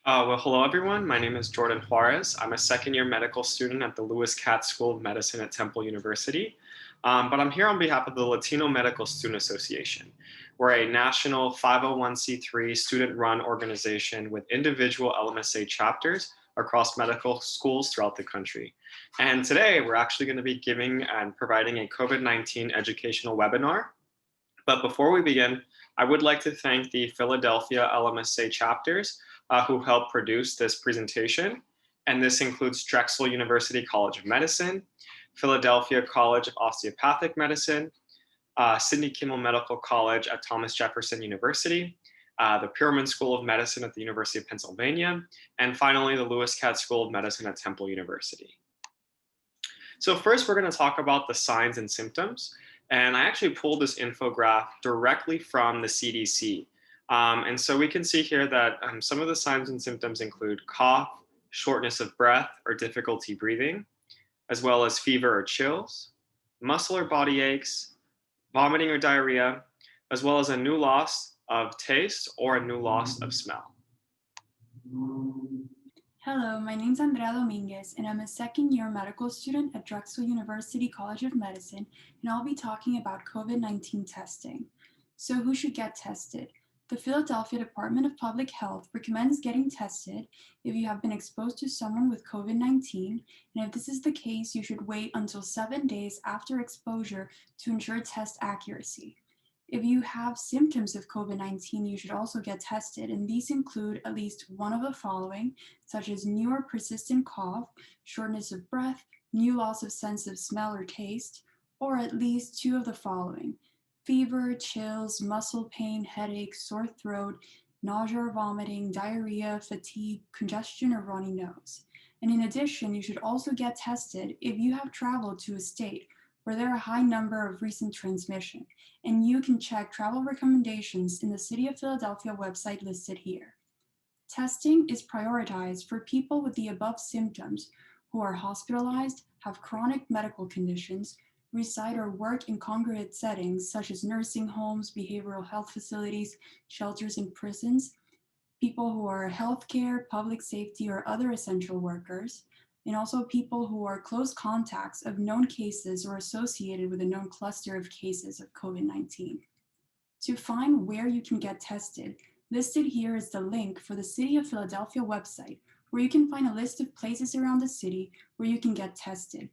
Hello everyone. My name is Jordan Juarez. I'm a second-year medical student at the Lewis Katz School of Medicine at Temple University. But I'm here on behalf of the Latino Medical Student Association. We're a national 501c3 student-run organization with individual LMSA chapters across medical schools throughout the country. And today we're actually going to be giving and providing a COVID-19 educational webinar. But before we begin, I would like to thank the Philadelphia LMSA chapters who helped produce this presentation. And this includes Drexel University College of Medicine, Philadelphia College of Osteopathic Medicine, Sidney Kimmel Medical College at Thomas Jefferson University, the Perelman School of Medicine at the University of Pennsylvania, and finally, the Lewis Katz School of Medicine at Temple University. So first, we're going to talk about the signs and symptoms. And I actually pulled this infographic directly from the CDC. And so we can see here that some of the signs and symptoms include cough, shortness of breath or difficulty breathing, as well as fever or chills, muscle or body aches, vomiting or diarrhea, as well as a new loss of taste or a new loss of smell. Hello, my name is Andrea Dominguez, and I'm a second-year medical student at Drexel University College of Medicine, and I'll be talking about COVID-19 testing. So who should get tested? The Philadelphia Department of Public Health recommends getting tested if you have been exposed to someone with COVID-19, and if this is the case, you should wait until 7 days after exposure to ensure test accuracy. If you have symptoms of COVID-19, you should also get tested, and these include at least one of the following, such as new or persistent cough, shortness of breath, new loss of sense of smell or taste, or at least two of the following, fever, chills, muscle pain, headache, sore throat, nausea or vomiting, diarrhea, fatigue, congestion, or runny nose. And in addition, you should also get tested if you have traveled to a state where there are a high number of recent transmission, and you can check travel recommendations in the City of Philadelphia website listed here. Testing is prioritized for people with the above symptoms who are hospitalized, have chronic medical conditions, reside or work in congregate settings such as nursing homes, behavioral health facilities, shelters, and prisons, people who are healthcare, public safety, or other essential workers, and also people who are close contacts of known cases or associated with a known cluster of cases of COVID-19. To find where you can get tested, listed here is the link for the City of Philadelphia website, where you can find a list of places around the city where you can get tested.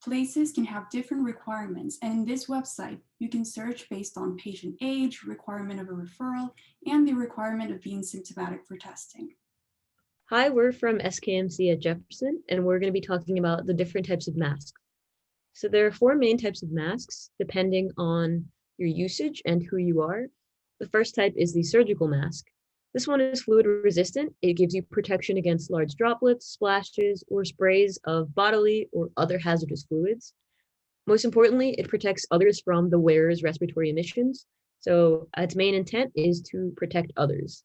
Places can have different requirements, and in this website, you can search based on patient age, requirement of a referral, and the requirement of being symptomatic for testing. Hi, we're from SKMC at Jefferson, and we're going to be talking about the different types of masks. So there are 4 main types of masks, depending on your usage and who you are. The first type is the surgical mask. This one is fluid resistant. It gives you protection against large droplets, splashes, or sprays of bodily or other hazardous fluids. Most importantly, it protects others from the wearer's respiratory emissions. So its main intent is to protect others.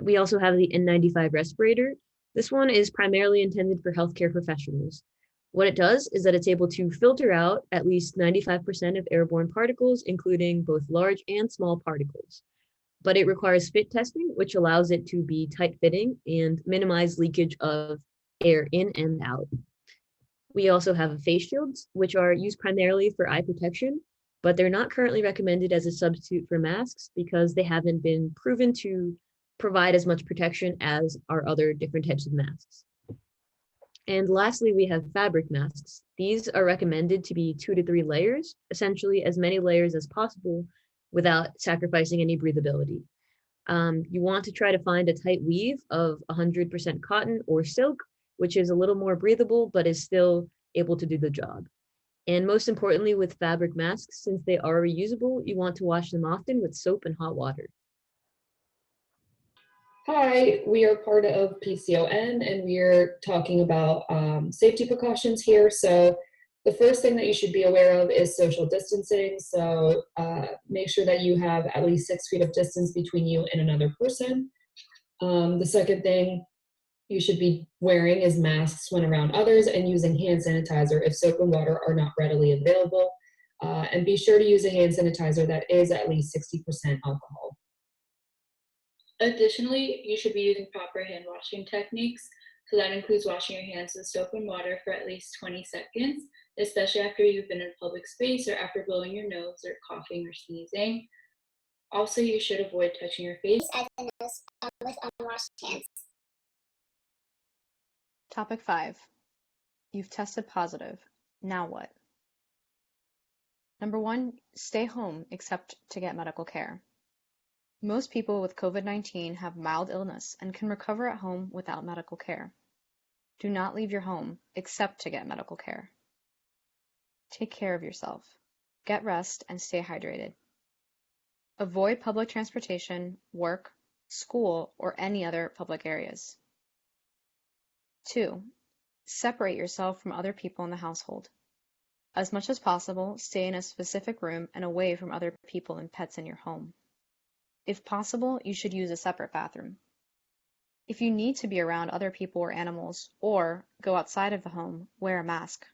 We also have the N95 respirator. This one is primarily intended for healthcare professionals. What it does is that it's able to filter out at least 95% of airborne particles, including both large and small particles. But it requires fit testing, which allows it to be tight-fitting and minimize leakage of air in and out. We also have face shields, which are used primarily for eye protection, but they're not currently recommended as a substitute for masks because they haven't been proven to provide as much protection as our other different types of masks. And lastly, we have fabric masks. These are recommended to be 2 to 3 layers, essentially as many layers as possible without sacrificing any breathability. You want to try to find a tight weave of 100% cotton or silk, which is a little more breathable, but is still able to do the job. And most importantly, with fabric masks, since they are reusable, you want to wash them often with soap and hot water. Hi, we are part of PCON, and we are talking about safety precautions here. So the first thing that you should be aware of is social distancing. So make sure that you have at least 6 feet of distance between you and another person. The second thing you should be wearing is masks when around others, and using hand sanitizer if soap and water are not readily available. And be sure to use a hand sanitizer that is at least 60% alcohol. Additionally, you should be using proper hand washing techniques. So that includes washing your hands with soap and water for at least 20 seconds, especially after you've been in a public space or after blowing your nose or coughing or sneezing. Also, you should avoid touching your face as the nose with unwashed hands. Topic 5. You've tested positive. Now what? Number 1, stay home except to get medical care. Most people with COVID-19 have mild illness and can recover at home without medical care. Do not leave your home except to get medical care. Take care of yourself. Get rest and stay hydrated. Avoid public transportation, work, school, or any other public areas. 2. Separate yourself from other people in the household. As much as possible, stay in a specific room and away from other people and pets in your home. If possible, you should use a separate bathroom. If you need to be around other people or animals, or go outside of the home, wear a mask.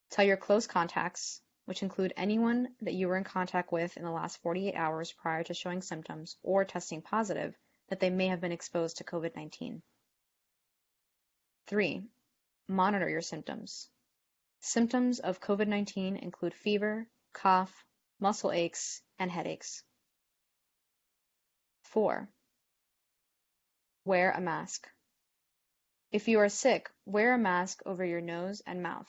Tell your close contacts, which include anyone that you were in contact with in the last 48 hours prior to showing symptoms or testing positive, that they may have been exposed to COVID-19. 3. Monitor your symptoms. Symptoms of COVID-19 include fever, cough, muscle aches, and headaches. 4. Wear a mask. If you are sick, wear a mask over your nose and mouth.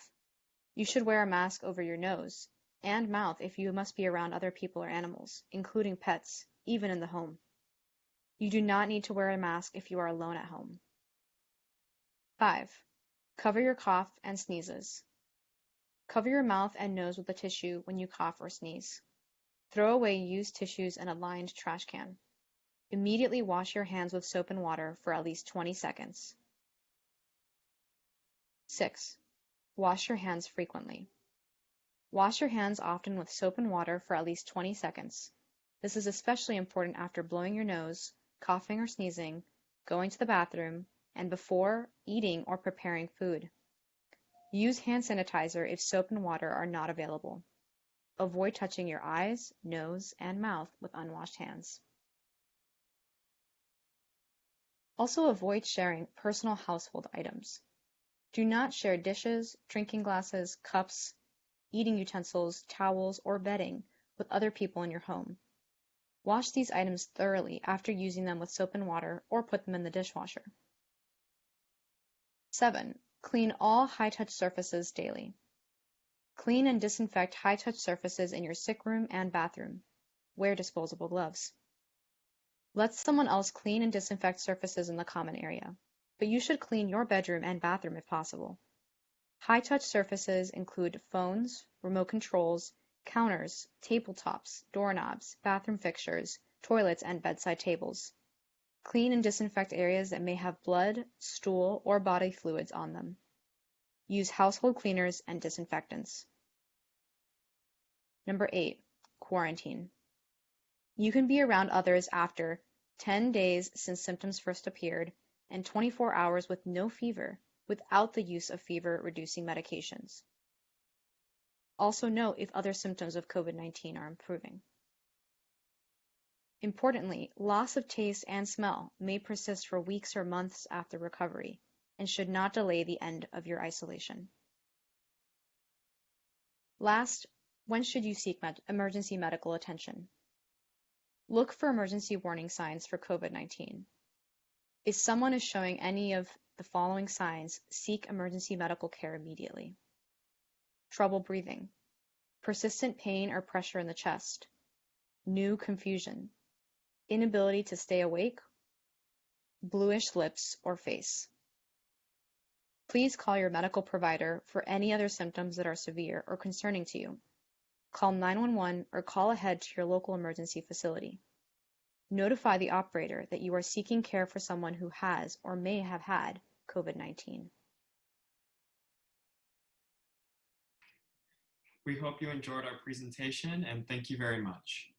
You should wear a mask over your nose and mouth if you must be around other people or animals, including pets, even in the home. You do not need to wear a mask if you are alone at home. 5. Cover your cough and sneezes. Cover your mouth and nose with a tissue when you cough or sneeze. Throw away used tissues in a lined trash can. Immediately wash your hands with soap and water for at least 20 seconds. 6. Wash your hands frequently. Wash your hands often with soap and water for at least 20 seconds. This is especially important after blowing your nose, coughing or sneezing, going to the bathroom, and before eating or preparing food. Use hand sanitizer if soap and water are not available. Avoid touching your eyes, nose, and mouth with unwashed hands. Also avoid sharing personal household items. Do not share dishes, drinking glasses, cups, eating utensils, towels, or bedding with other people in your home. Wash these items thoroughly after using them with soap and water or put them in the dishwasher. 7. Clean all high-touch surfaces daily. Clean and disinfect high-touch surfaces in your sick room and bathroom. Wear disposable gloves. Let someone else clean and disinfect surfaces in the common area, but you should clean your bedroom and bathroom if possible. High-touch surfaces include phones, remote controls, counters, tabletops, doorknobs, bathroom fixtures, toilets, and bedside tables. Clean and disinfect areas that may have blood, stool, or body fluids on them. Use household cleaners and disinfectants. Number 8. Quarantine. You can be around others after 10 days since symptoms first appeared and 24 hours with no fever without the use of fever-reducing medications. Also note if other symptoms of COVID-19 are improving. Importantly, loss of taste and smell may persist for weeks or months after recovery and should not delay the end of your isolation. Last, when should you seek emergency medical attention? Look for emergency warning signs for COVID-19. If someone is showing any of the following signs, seek emergency medical care immediately. Trouble breathing, persistent pain or pressure in the chest, new confusion, inability to stay awake, bluish lips or face. Please call your medical provider for any other symptoms that are severe or concerning to you. Call 911 or call ahead to your local emergency facility. Notify the operator that you are seeking care for someone who has or may have had COVID-19. We hope you enjoyed our presentation and thank you very much.